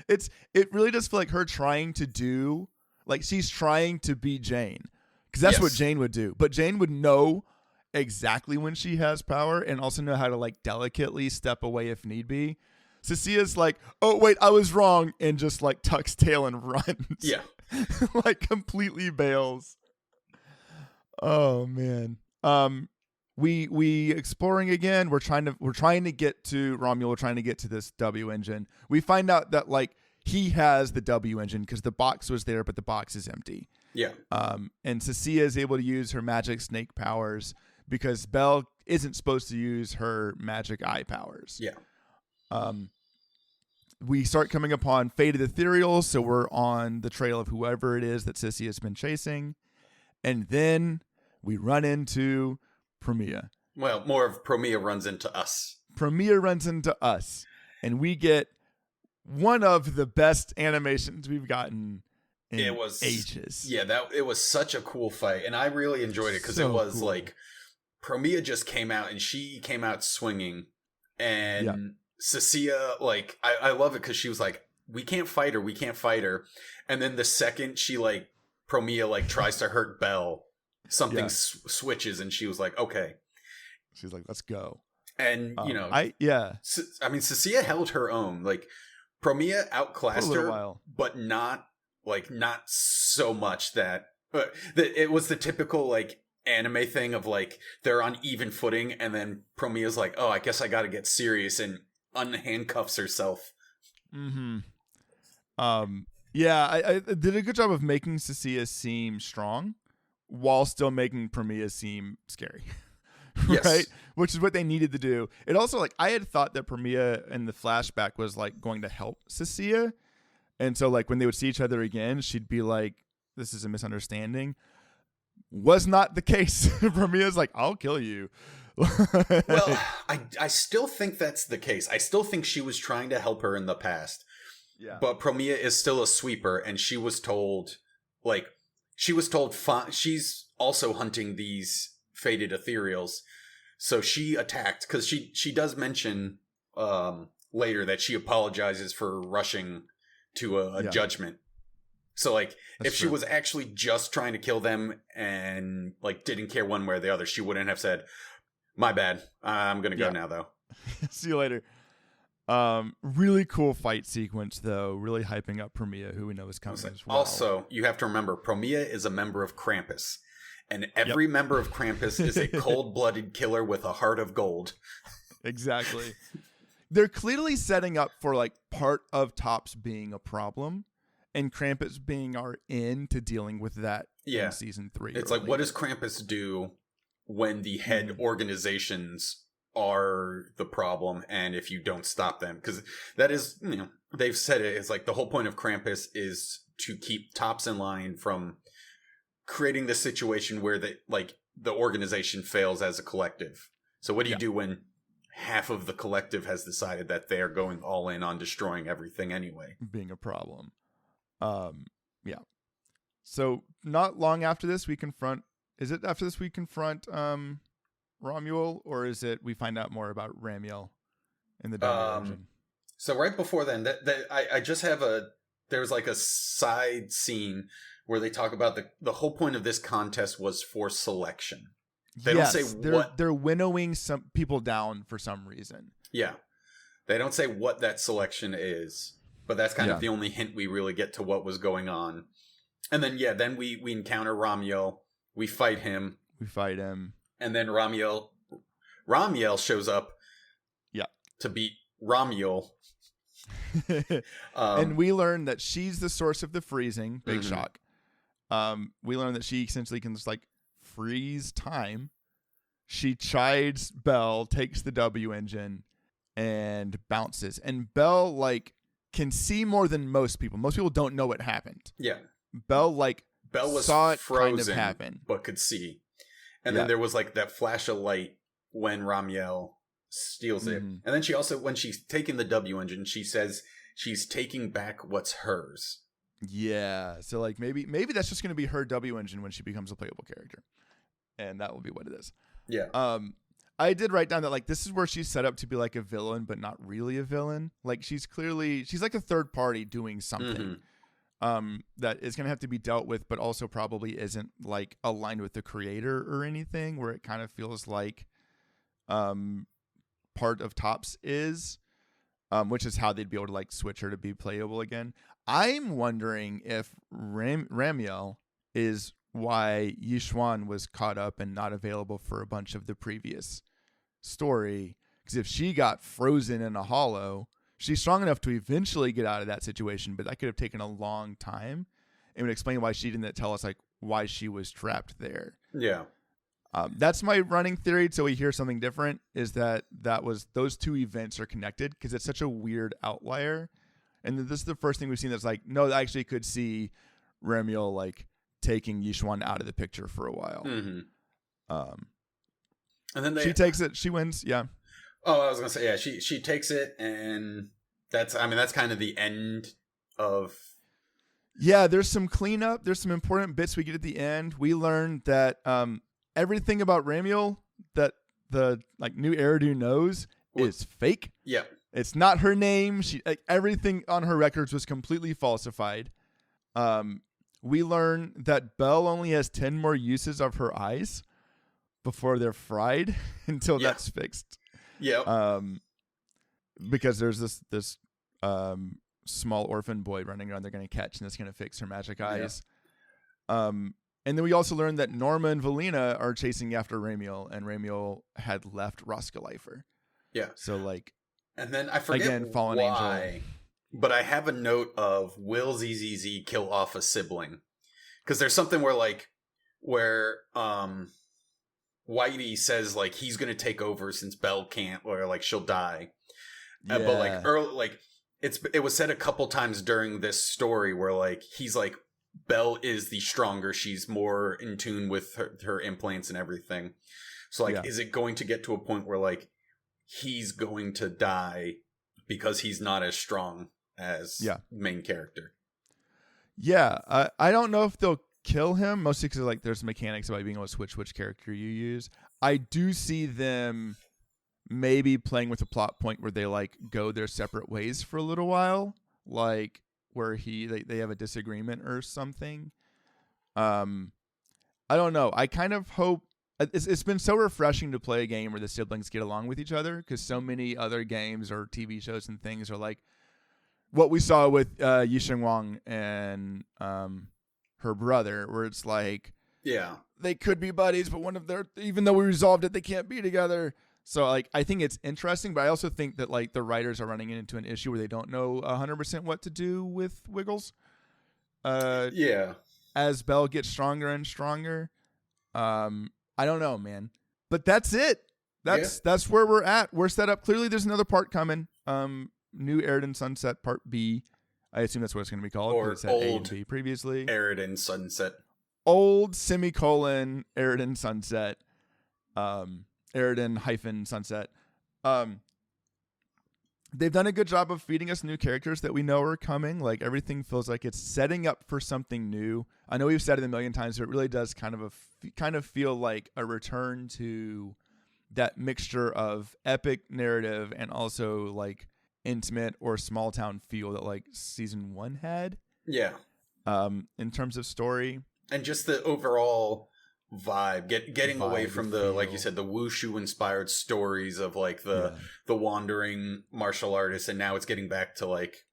It really does feel like her trying to do, like she's trying to be Jane, because that's what Jane would do. But Jane would know exactly when she has power and also know how to like delicately step away if need be. Cissia's like, oh wait, I was wrong, and just like tucks tail and runs. Yeah. Like completely bails. Oh man. We exploring again. We're trying to get to Romuald. We're trying to get to this W engine. We find out that like he has the W engine because the box was there, but the box is empty. Yeah. And Cissia is able to use her magic snake powers because Belle isn't supposed to use her magic eye powers. Yeah. We start coming upon Faded Ethereal, so we're on the trail of whoever it is that Cissia has been chasing. And then we run into Promia. Well, more of Promia runs into us. Promia runs into us. And we get one of the best animations we've gotten in ages. Yeah, it was such a cool fight. And I really enjoyed it because it was cool. Like Promia just came out and she came out swinging. And Cissia, like, I love it because she was like, we can't fight her. And then the second she, like, Promia, like, tries to hurt Belle, something switches and she was like, okay. She's like, let's go. And, you know. I mean, Cissia held her own. Like, Promia outclassed her, but not so much that it was the typical, like, anime thing of, like, they're on even footing and then Promia's like, oh, I guess I gotta get serious and unhandcuffs herself. I did a good job of making Cissia seem strong while still making Promia seem scary. Yes. Right? Which is what they needed to do. It also, like, I had thought that Promia in the flashback was like going to help Cissia, and so like when they would see each other again, she'd be like, this is a misunderstanding. Was not the case. Promia's like, I'll kill you. Well, I still think that's the case. I still think she was trying to help her in the past. Yeah. But Promia is still a sweeper, and she was told she's also hunting these faded ethereals. So she attacked because she does mention later that she apologizes for rushing to a judgment. So like if she was actually just trying to kill them and like didn't care one way or the other, she wouldn't have said, my bad. I'm going to go now, though. See you later. Really cool fight sequence though, really hyping up Promia, who we know is coming as well. Also, you have to remember, Promia is a member of Krampus, and every member of Krampus is a cold-blooded killer with a heart of gold. Exactly. They're clearly setting up for like part of Tops being a problem, and Krampus being our in to dealing with that in season 3. It's like, what does Krampus do when the head organizations are the problem, and if you don't stop them? Because that is, they've said it. It's like the whole point of Krampus is to keep Tops in line from creating this situation where the organization fails as a collective. So what do you do when half of the collective has decided that they're going all in on destroying everything anyway? Being a problem. So not long after this, we confront Romuald, or is it we find out more about Ramiel in the dungeon? So right before then, I just have there's like a side scene where they talk about the whole point of this contest was for selection. They don't say what they're winnowing some people down for some reason. Yeah, they don't say what that selection is, but that's kind of the only hint we really get to what was going on. And then then we encounter Ramiel. We fight him. And then Ramiel shows up. Yeah. To beat Ramiel. And we learn that she's the source of the freezing. Big shock. We learn that she essentially can just like freeze time. She chides Belle, takes the W engine, and bounces. And Belle like can see more than most people. Most people don't know what happened. Yeah. Belle was saw it frozen, kind of happen, but could see. And then there was like that flash of light when Ramiel steals it. And then she also, when she's taking the W engine, she says she's taking back what's hers. Yeah. So like maybe that's just going to be her W engine when she becomes a playable character. And that will be what it is. Yeah. I did write down that like this is where she's set up to be like a villain, but not really a villain. Like she's like a third party doing something. That is going to have to be dealt with, but also probably isn't like aligned with the creator or anything, where it kind of feels like part of Tops is, which is how they'd be able to like switch her to be playable again. I'm wondering if Ramiel is why Yishuan was caught up and not available for a bunch of the previous story, because if she got frozen in a hollow, she's strong enough to eventually get out of that situation, but that could have taken a long time. It would explain why she didn't tell us like why she was trapped there. Yeah. That's my running theory until we hear something different, is that was those two events are connected, because it's such a weird outlier. And this is the first thing we've seen that's like, no, I actually could see Ramiel like taking Yishuan out of the picture for a while. And then she takes it. She wins. Yeah. Oh, I was gonna say, she takes it, and that's kind of the end of. Yeah, there's some cleanup. There's some important bits we get at the end. We learned that everything about Ramiel that the like new Eridan knows is fake. Yeah, it's not her name. She everything on her records was completely falsified. We learn that Belle only has 10 more uses of her eyes before they're fried until that's fixed. Yeah. Because there's this small orphan boy running around they're going to catch, and that's going to fix her magic eyes. And then we also learned that Norma and Valina are chasing after Ramiel, and Ramiel had left Roskalifer. Yeah. So like, and then I forget again, Fallen why, Angel. But I have a note of, will ZZZ kill off a sibling? Because there's something where Whitey says like he's gonna take over since Belle can't, or like she'll die. But like early, like it was said a couple times during this story where like he's like, Belle is the stronger, she's more in tune with her implants and everything. So like, is it going to get to a point where like he's going to die because he's not as strong as main character? Yeah, I don't know if they'll kill him, mostly because like there's mechanics about being able to switch which character you use. I do see them maybe playing with a plot point where they like go their separate ways for a little while, like where they have a disagreement or something. I don't know. I kind of hope it's been so refreshing to play a game where the siblings get along with each other, because so many other games or TV shows and things are like what we saw with Yisheng Wang and her brother, where it's like, yeah, they could be buddies, but one of their, even though we resolved it, they can't be together. So like, I think it's interesting, but I also think that like the writers are running into an issue where they don't know 100% what to do with Wiggles. Yeah. As Belle gets stronger and stronger. I don't know, man, but that's it. That's where we're at. We're set up. Clearly there's another part coming. New Eridan Sunset Part B. I assume that's what it's going to be called. Or it's had A and B previously. Eridan Sunset. Old semicolon Eridan Sunset. Eridan - Sunset. They've done a good job of feeding us new characters that we know are coming. Like, everything feels like it's setting up for something new. I know we've said it a million times, but it really does kind of feel like a return to that mixture of epic narrative and also like intimate or small town feel that like season 1 had. Yeah. In terms of story and just the overall vibe, getting away from the, like you said, the wushu inspired stories of like the wandering martial artists, and now it's getting back to like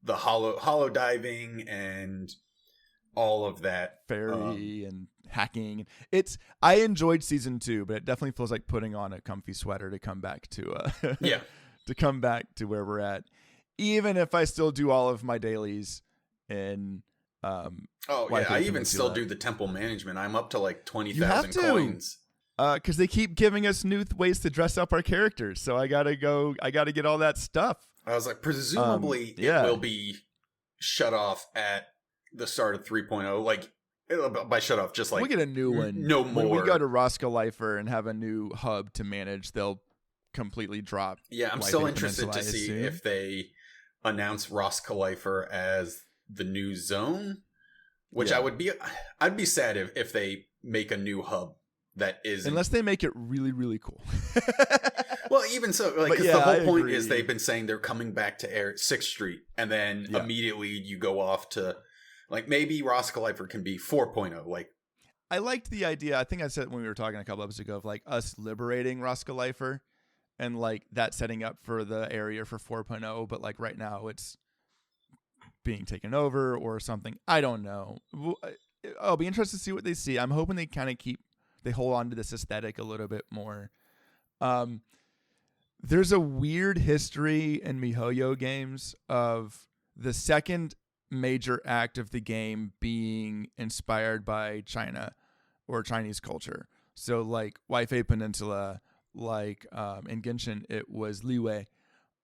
the hollow diving and all of that fairy and hacking. I enjoyed season 2, but it definitely feels like putting on a comfy sweater to come back to to come back to where we're at, even if I still do all of my dailies in I even still do the temple management. I'm up to like 20,000 coins. Because they keep giving us new ways to dress up our characters. So I gotta get all that stuff. I was like, presumably it will be shut off at the start of 3.0. Like, by shut off, just like we get a new one. No more. When we go to Roscoe Lifer and have a new hub to manage, they'll completely drop. Yeah, I'm still interested to see if they announce Roscoe Lifer as the new zone, which I'd be sad if they make a new hub that is, unless they make it really, really cool. Well, even so, like, because the whole point is they've been saying they're coming back to 6th Street, and then immediately you go off to like maybe Roscoe Lifer can be 4.0. Like, I liked the idea. I think I said when we were talking a couple episodes ago of like us liberating Roscoe Lifer and like that setting up for the area for 4.0, but like right now it's being taken over or something. I don't know. I'll be interested to see what they see. I'm hoping they hold on to this aesthetic a little bit more. There's a weird history in MiHoYo games of the second major act of the game being inspired by China or Chinese culture. So like Waifei Peninsula, like in Genshin it was Liwei.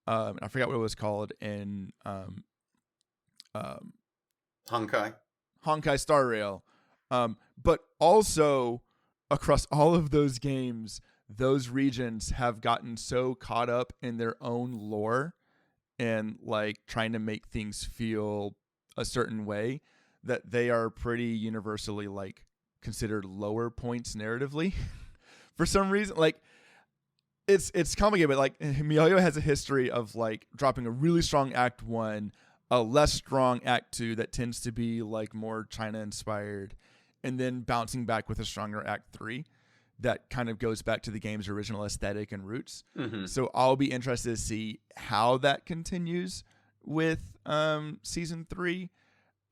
I forgot what it was called in Honkai Star Rail. But also across all of those games, those regions have gotten so caught up in their own lore and like trying to make things feel a certain way that they are pretty universally like considered lower points narratively for some reason. Like it's complicated, but like MiHoYo has a history of like dropping a really strong Act 1, a less strong Act 2 that tends to be like more China inspired, and then bouncing back with a stronger Act 3 that kind of goes back to the game's original aesthetic and roots. Mm-hmm. So I'll be interested to see how that continues with season 3.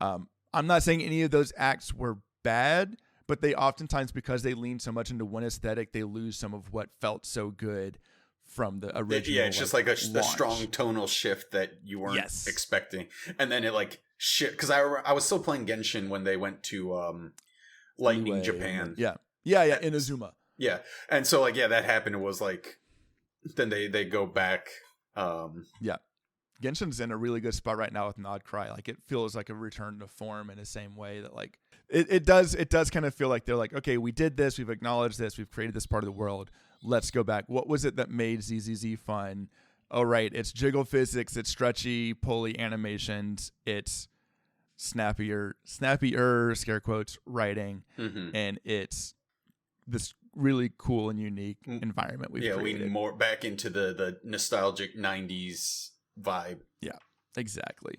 I'm not saying any of those acts were bad, but they oftentimes, because they lean so much into one aesthetic, they lose some of what felt so good from the original. Yeah, it's just like a strong tonal shift that you weren't expecting. And then it like shit, because I was still playing Genshin when they went to Lightning Japan. Yeah, in Azuma. Yeah, and so like that happened. It was like then they go back. Genshin's in a really good spot right now with Nod Cry. Like it feels like a return to form in the same way that like it does kind of feel like they're like, okay, we did this, we've acknowledged this, we've created this part of the world. Let's go back. What was it that made ZZZ fun? Oh, right, it's jiggle physics, it's stretchy, pulley animations, it's snappier scare quotes writing, and it's this really cool and unique environment we've created. We more back into the nostalgic 90s vibe. Yeah, exactly.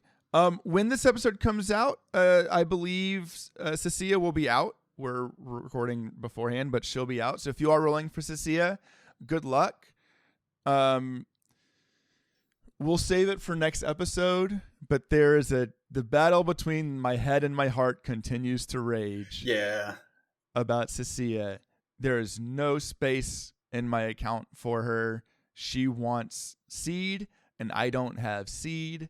When this episode comes out, I believe Cissia will be out we're recording beforehand, but she'll be out. So if you are rolling for Cissia, good luck. We'll save it for next episode, but the battle between my head and my heart continues to rage. Yeah. About Cissia. There is no space in my account for her. She wants seed, and I don't have seed,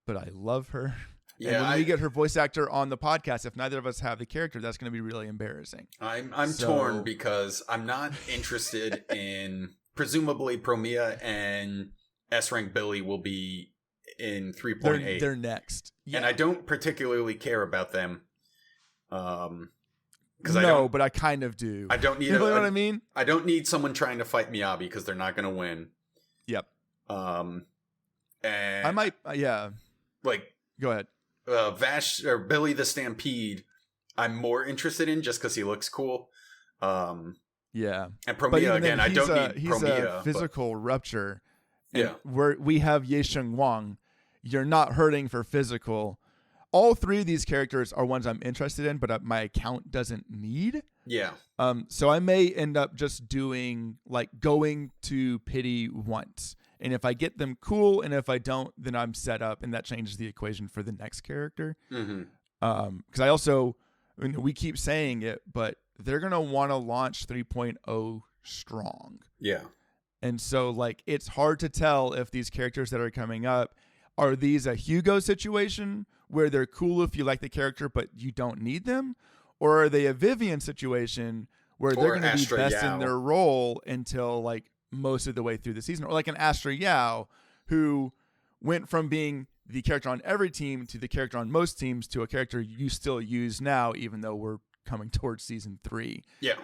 but I love her. Yeah, and when we get her voice actor on the podcast, if neither of us have the character, that's going to be really embarrassing. I'm torn because I'm not interested in, presumably Promia and S-Rank Billy will be in 3.8. They're next. Yeah. And I don't particularly care about them. But I kind of do. I don't need you know what I mean? I don't need someone trying to fight Miyabi because they're not going to win. Yep. And I might, like, go ahead. Vash or Billy the Stampede, I'm more interested in just because he looks cool. Yeah. And Promia, again, I don't need he's Promia. A physical rupture. Yeah. We have Ye Sheng Wang. You're not hurting for physical. All three of these characters are ones I'm interested in, but my account doesn't need. Yeah. So I may end up just doing going to pity once. And if I get them, cool. And if I don't, then I'm set up, and that changes the equation for the next character. Mm-hmm. Because I also, we keep saying it, but they're going to want to launch 3.0 strong. Yeah. And so it's hard to tell if these characters that are coming up, are these a Hugo situation where they're cool if you like the character, but you don't need them? Or are they a Vivian situation where they're going to be best in their role until most of the way through the season? Or like an Astra Yao who went from being the character on every team to the character on most teams to a character you still use now, even though we're coming towards season 3. Yeah.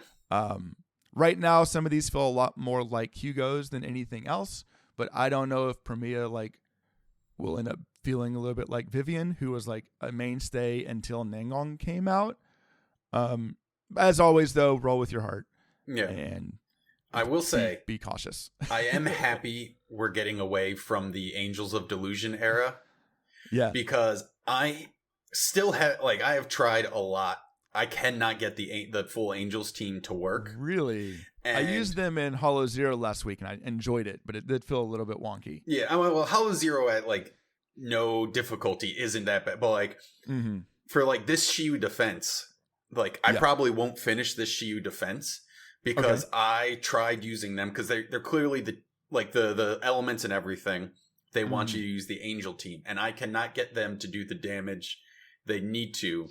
Right now, some of these feel a lot more like Hugo's than anything else, but I don't know if Promia will end up feeling a little bit like Vivian, who was a mainstay until Nangong came out. As always, though, roll with your heart. Yeah. And I will say, be cautious. I am happy we're getting away from the Angels of Delusion era. Yeah. Because I still have, I have tried a lot. I cannot get the full Angels team to work. Really? I used them in Hollow Zero last week, and I enjoyed it, but it did feel a little bit wonky. Yeah, well, Hollow Zero at no difficulty isn't that bad, but for this Shiyu defense, I probably won't finish this Shiyu defense because I tried using them because they're clearly the elements and everything. They want you to use the Angel team, and I cannot get them to do the damage they need to.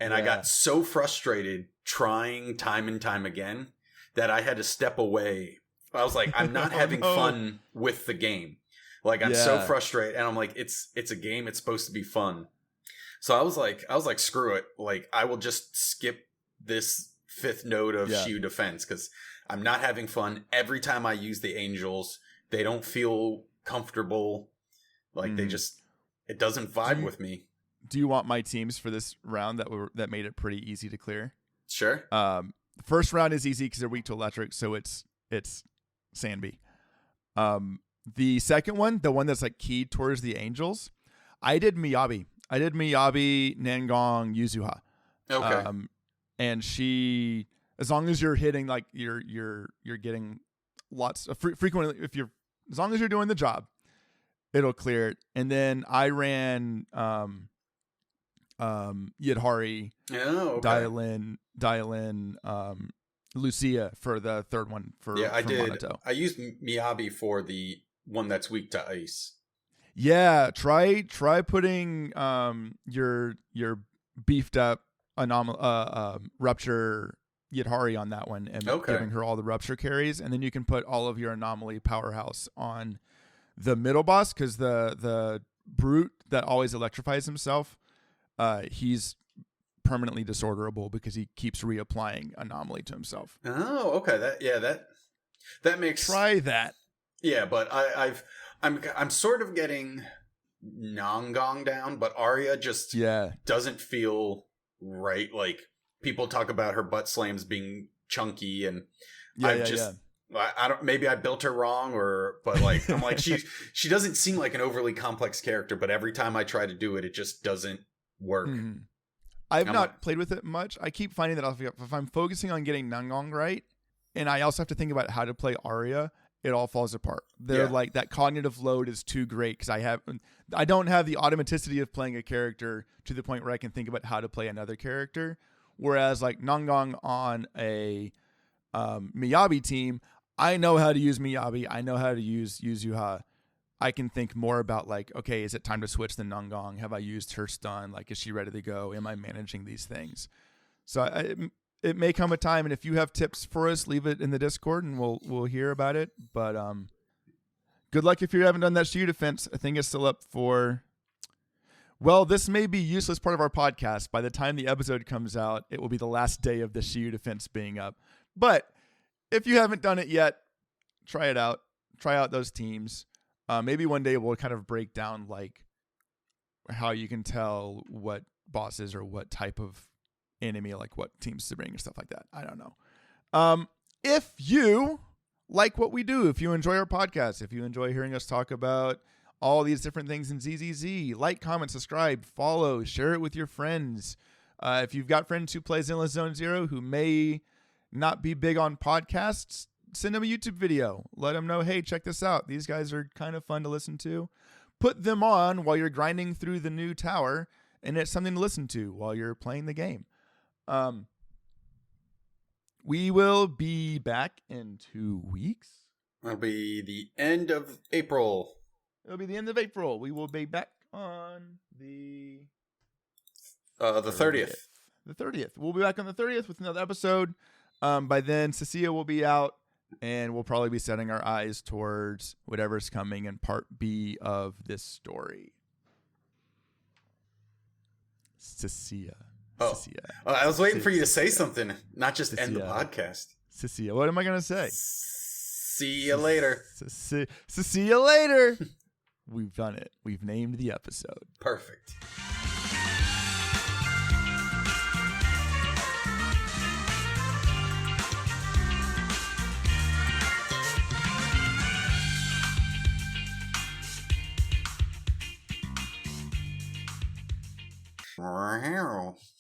And I got so frustrated trying time and time again that I had to step away. I was like, I'm not having fun with the game. I'm so frustrated. And I'm like, it's a game. It's supposed to be fun. So I was like, screw it. I will just skip this 5th node of Shiyu defense because I'm not having fun. Every time I use the Angels, they don't feel comfortable. They just, it doesn't vibe with me. Do you want my teams for this round that made it pretty easy to clear? Sure. The first round is easy because they're weak to electric, so it's Sanbi. The second one, the one that's keyed towards the Angels, I did Miyabi. Nangong, Yuzuha. Okay. And she, as long as you're hitting you're getting lots of frequently, as long as you're doing the job, it'll clear it. And then I ran Yidhari, dial in Lucia for the third one for I did. Monato. I used Miyabi for the one that's weak to ice. Yeah, try putting your beefed up rupture Yidhari on that one and giving her all the rupture carries, and then you can put all of your anomaly powerhouse on the middle boss because the brute that always electrifies himself, he's permanently disorderable because he keeps reapplying anomaly to himself. Oh, okay. That makes try that. Yeah, but I'm sort of getting Nangong down, but Arya just doesn't feel right. People talk about her butt slams being chunky, and I don't. Maybe I built her wrong, but I'm like she doesn't seem like an overly complex character. But every time I try to do it, it just doesn't work. I've not played with it much. I keep finding that if I'm focusing on getting Nungong right, and I also have to think about how to play Arya, it all falls apart. They're like, that cognitive load is too great because I don't have the automaticity of playing a character to the point where I can think about how to play another character. Whereas like Nungong on a Miyabi team, I know how to use Miyabi. I know how to use Yuha. I can think more about like, okay, is it time to switch the Nungong? Have I used her stun? Like, is she ready to go? Am I managing these things? So it may come a time, and if you have tips for us, leave it in the Discord, and we'll hear about it. But good luck if you haven't done that Shiyu defense. I think it's still up for. Well, this may be a useless part of our podcast. By the time the episode comes out, it will be the last day of the Shiyu defense being up. But if you haven't done it yet, try it out. Try out those teams. Maybe one day we'll kind of break down like how you can tell what bosses or what type of enemy, like what teams to bring and stuff like that. I don't know. If you like what we do, if you enjoy our podcast, if you enjoy hearing us talk about all these different things in ZZZ, like, comment, subscribe, follow, share it with your friends. If you've got friends who play Zenless Zone Zero who may not be big on podcasts, send them a YouTube video. Let them know, hey, check this out. These guys are kind of fun to listen to. Put them on while you're grinding through the new tower, and it's something to listen to while you're playing the game. We will be back in 2 weeks. It'll be the end of April. It'll be the end of April. We will be back on the 30th. The 30th. We'll be back on the 30th with another episode. By then, Cissia will be out, and we'll probably be setting our eyes towards whatever's coming in part B of this story. Cissia. Oh, Cissia. I was waiting for you to say something, not just Cissia. end the podcast. Cissia. What am I going to say? See you later. See you later. We've done it. We've named the episode. Perfect. Wow.